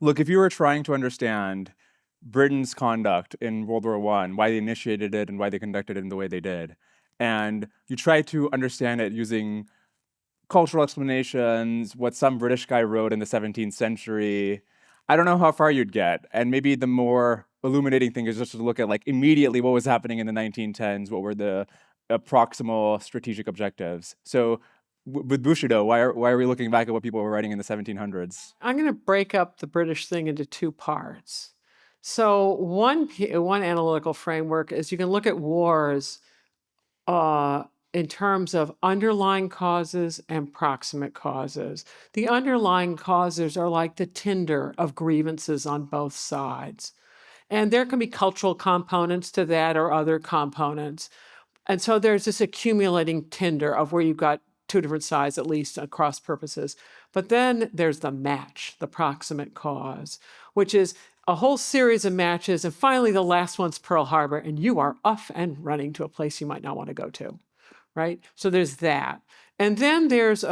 Look, if you were trying to understand Britain's conduct in World War One, why they initiated it and why they conducted it in the way they did, and you try to understand it using cultural explanations, what some British guy wrote in the 17th century, I don't know how far you'd get. And maybe the more illuminating thing is just to look at like immediately what was happening in the 1910s, what were the proximal strategic objectives. So with Bushido, why are we looking back at what people were writing in the 1700s? I'm going to break up the British thing into two parts. So one analytical framework is you can look at wars in terms of underlying causes and proximate causes. The underlying causes are like the tinder of grievances on both sides. And there can be cultural components to that or other components. And so there's this accumulating tinder of where you've got two different sides, at least across purposes. But then there's the match, the proximate cause, which is a whole series of matches. And finally, the last one's Pearl Harbor, and you are off and running to a place you might not want to go to, right? So there's that. And then there's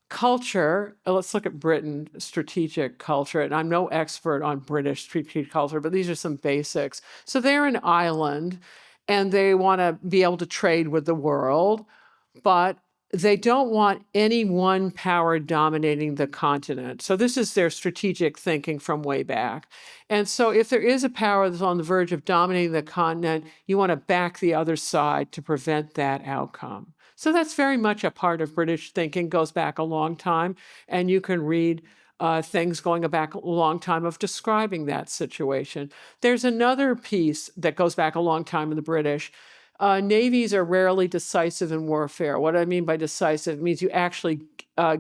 culture. Let's look at Britain, strategic culture. And I'm no expert on British strategic culture, but these are some basics. So they're an island and they want to be able to trade with the world, but they don't want any one power dominating the continent. So this is their strategic thinking from way back. And so if there is a power that's on the verge of dominating the continent, you want to back the other side to prevent that outcome. So that's very much a part of British thinking, goes back a long time. And you can read things going back a long time of describing that situation. There's another piece that goes back a long time in the British. Navies are rarely decisive in warfare. What I mean by decisive means you actually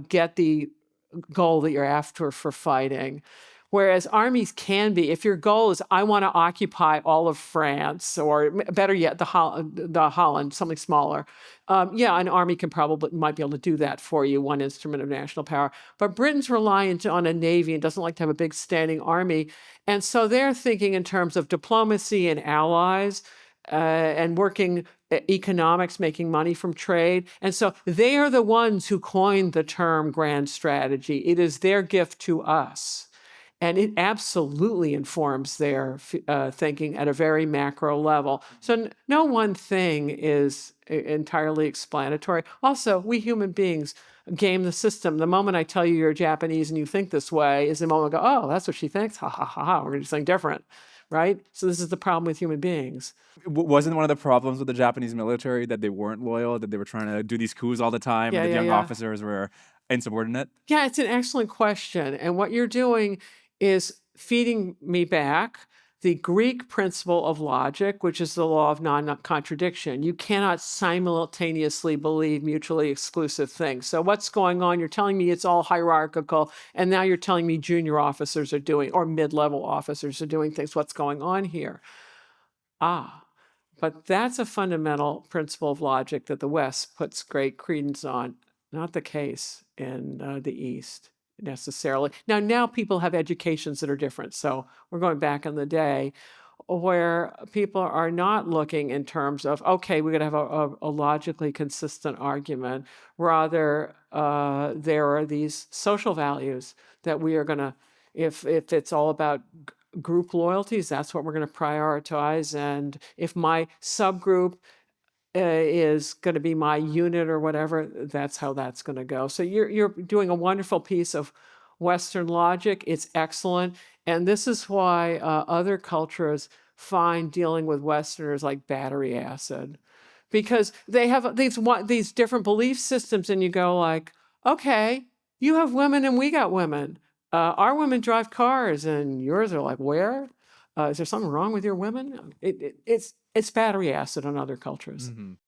get the goal that you're after for fighting. Whereas armies can be, if your goal is, I want to occupy all of France, or better yet, the Holland, something smaller. Yeah, an army might be able to do that for you, one instrument of national power. But Britain's reliant on a navy and doesn't like to have a big standing army. And so they're thinking in terms of diplomacy and allies, and working economics, making money from trade. And so they are the ones who coined the term grand strategy. It is their gift to us. And it absolutely informs their thinking at a very macro level. So no one thing is entirely explanatory. Also, we human beings game the system. The moment I tell you you're Japanese and you think this way is the moment I go, oh, that's what she thinks. Ha, ha, ha, ha. We're going to do something different. Right? So this is the problem with human beings. Wasn't one of the problems with the Japanese military that they weren't loyal, that they were trying to do these coups all the time, Yeah, and the yeah, young yeah. officers were insubordinate? Yeah, it's an excellent question. And what you're doing is feeding me back the Greek principle of logic, which is the law of non-contradiction. You cannot simultaneously believe mutually exclusive things. So what's going on? You're telling me it's all hierarchical, and now you're telling me junior officers are doing, or mid-level officers are doing things. What's going on here? But that's a fundamental principle of logic that the West puts great credence on. Not the case in the East necessarily. Now people have educations that are different. So we're going back in the day where people are not looking in terms of, okay, we're going to have a logically consistent argument. Rather, there are these social values that we are going to, if it's all about group loyalties, that's what we're going to prioritize. And if my subgroup is going to be my unit or whatever, that's how that's going to go. So you're doing a wonderful piece of Western logic. It's excellent. And this is why other cultures find dealing with Westerners like battery acid, because they have these different belief systems, and you go like, okay, you have women and we got women. Our women drive cars, and yours are like, where? Is there something wrong with your women? It's battery acid on other cultures. Mhm.